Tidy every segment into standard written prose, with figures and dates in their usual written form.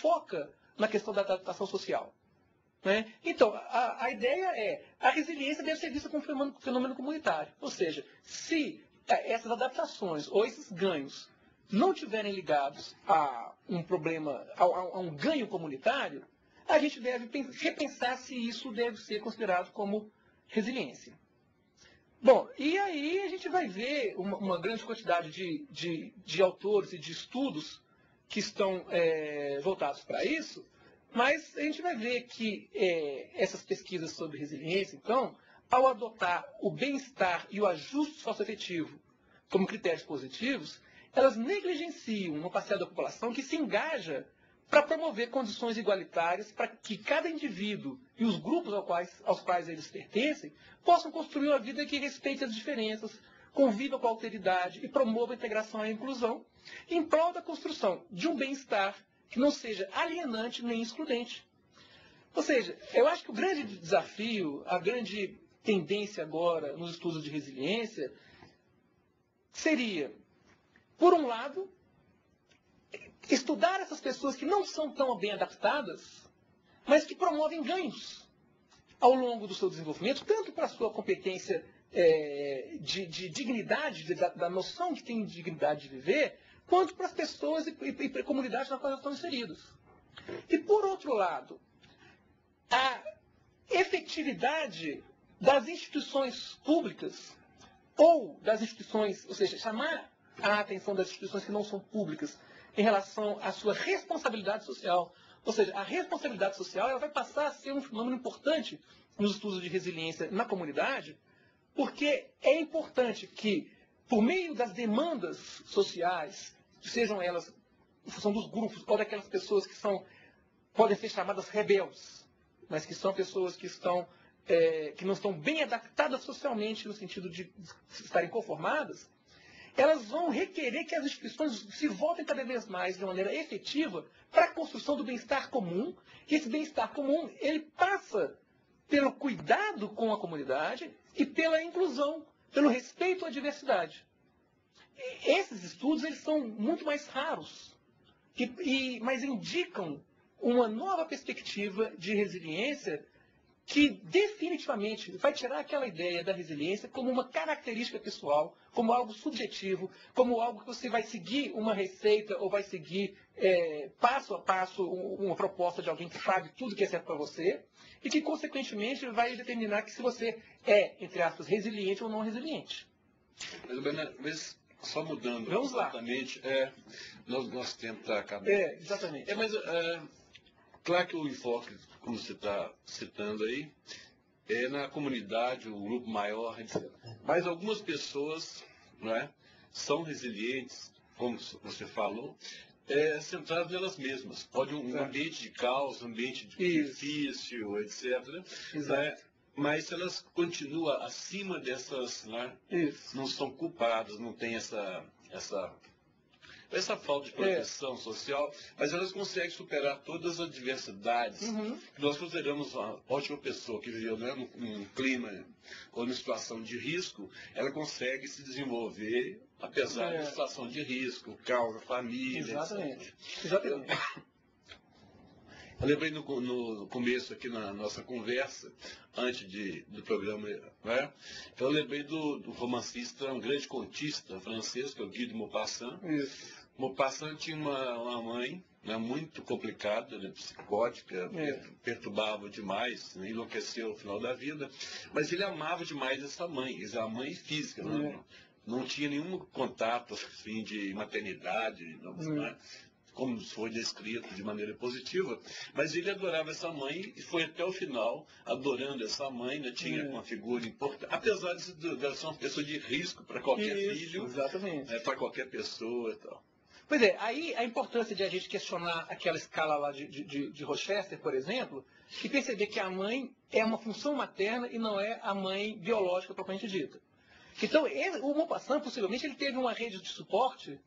foca na questão da adaptação social. Né? Então, a ideia é, a resiliência deve ser vista como um fenômeno comunitário. Ou seja, se essas adaptações ou esses ganhos não estiverem ligados a um problema, a um ganho comunitário, a gente deve repensar se isso deve ser considerado como resiliência. Bom, e aí a gente vai ver uma grande quantidade de autores e de estudos que estão voltados para isso, mas a gente vai ver que essas pesquisas sobre resiliência, então, ao adotar o bem-estar e o ajuste socioafetivo como critérios positivos, elas negligenciam uma parcela da população que se engaja para promover condições igualitárias para que cada indivíduo e os grupos aos quais eles pertencem possam construir uma vida que respeite as diferenças, conviva com a alteridade e promova a integração e a inclusão, em prol da construção de um bem-estar que não seja alienante nem excludente. Ou seja, eu acho que o grande desafio, a grande tendência agora nos estudos de resiliência seria, por um lado, estudar essas pessoas que não são tão bem adaptadas, mas que promovem ganhos ao longo do seu desenvolvimento, tanto para a sua competência de dignidade, da noção que tem de dignidade de viver, quanto para as pessoas e para a comunidade na qual elas estão inseridas. E, por outro lado, a efetividade das instituições públicas ou das instituições, ou seja, chamar a atenção das instituições que não são públicas em relação à sua responsabilidade social. Ou seja, a responsabilidade social ela vai passar a ser um fenômeno importante nos estudos de resiliência na comunidade, porque é importante que, por meio das demandas sociais, sejam elas em função dos grupos ou daquelas pessoas que podem ser chamadas rebeldes, mas que são pessoas que não estão bem adaptadas socialmente no sentido de estarem conformadas, elas vão requerer que as instituições se voltem cada vez mais de maneira efetiva para a construção do bem-estar comum. E esse bem-estar comum, ele passa pelo cuidado com a comunidade e pela inclusão, pelo respeito à diversidade. E esses estudos eles são muito mais raros, mas indicam uma nova perspectiva de resiliência que definitivamente vai tirar aquela ideia da resiliência como uma característica pessoal, como algo subjetivo, como algo que você vai seguir uma receita ou vai seguir passo a passo uma proposta de alguém que sabe tudo que é certo para você e que, consequentemente, vai determinar que se você entre aspas, resiliente ou não resiliente. Mas só mudando Vamos completamente, nosso tempo está acabando. Exatamente. Claro que o enfoque, como você está citando aí, é na comunidade, o grupo maior, etc. Mas algumas pessoas são resilientes, como você falou, centradas nelas mesmas. Pode um ambiente de caos, um ambiente difícil, etc. Mas elas continuam acima dessas, não são culpadas, não tem essa falta de proteção social, mas elas conseguem superar todas as adversidades. Nós consideramos uma ótima pessoa que viveu num clima ou numa situação de risco, ela consegue se desenvolver apesar da situação de risco, causa, família, Exatamente. etc. Eu lembrei no começo aqui na nossa conversa, antes do programa, eu lembrei do romancista, um grande contista francês, que é o Guy de Maupassant. Maupassant tinha uma mãe muito complicada, psicótica, perturbava demais, enlouqueceu no final da vida, mas ele amava demais essa mãe, a mãe física, não tinha nenhum contato assim, de maternidade, como foi descrito de maneira positiva, mas ele adorava essa mãe e foi até o final adorando essa mãe, tinha uma figura importante, apesar de ser uma pessoa de risco para qualquer filho, para qualquer pessoa e tal. Pois é, aí a importância de a gente questionar aquela escala lá de Rochester, por exemplo, e perceber que a mãe é uma função materna e não é a mãe biológica propriamente dita. Então, o Maupassant, possivelmente, ele teve uma rede de suporte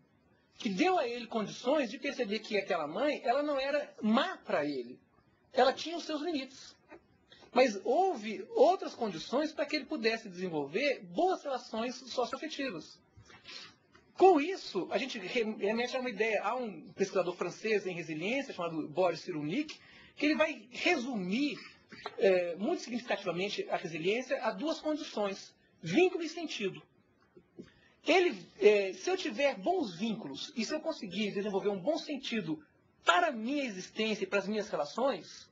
que deu a ele condições de perceber que aquela mãe, ela não era má para ele. Ela tinha os seus limites. Mas houve outras condições para que ele pudesse desenvolver boas relações socioafetivas. Com isso, a gente remete a uma ideia. Há um pesquisador francês em resiliência, chamado Boris Cyrulnik, que ele vai resumir muito significativamente a resiliência a duas condições: vínculo e sentido. Se eu tiver bons vínculos e se eu conseguir desenvolver um bom sentido para a minha existência e para as minhas relações,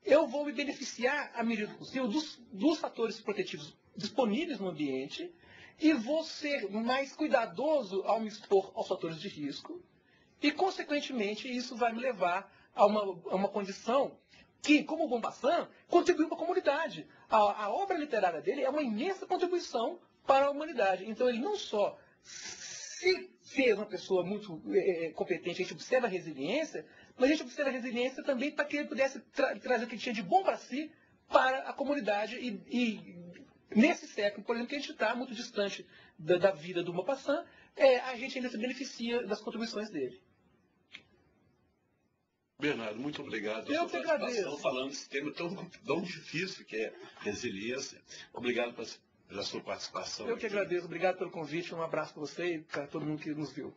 eu vou me beneficiar, à medida do possível, dos fatores protetivos disponíveis no ambiente e vou ser mais cuidadoso ao me expor aos fatores de risco e, consequentemente, isso vai me levar a uma condição que, como o Maupassant, contribuiu para a comunidade. A obra literária dele é uma imensa contribuição para a humanidade. Então, ele não só se fez uma pessoa muito competente, a gente observa a resiliência, mas a gente observa a resiliência também para que ele pudesse trazer o que tinha de bom para si para a comunidade. E nesse século, por exemplo, que a gente está muito distante da vida do Maupassant, a gente ainda se beneficia das contribuições dele. Bernardo, muito obrigado pela sua participação, falando desse tema tão difícil que é resiliência. Obrigado pela sua participação. Eu que agradeço. Obrigado pelo convite. Um abraço para você e para todo mundo que nos viu.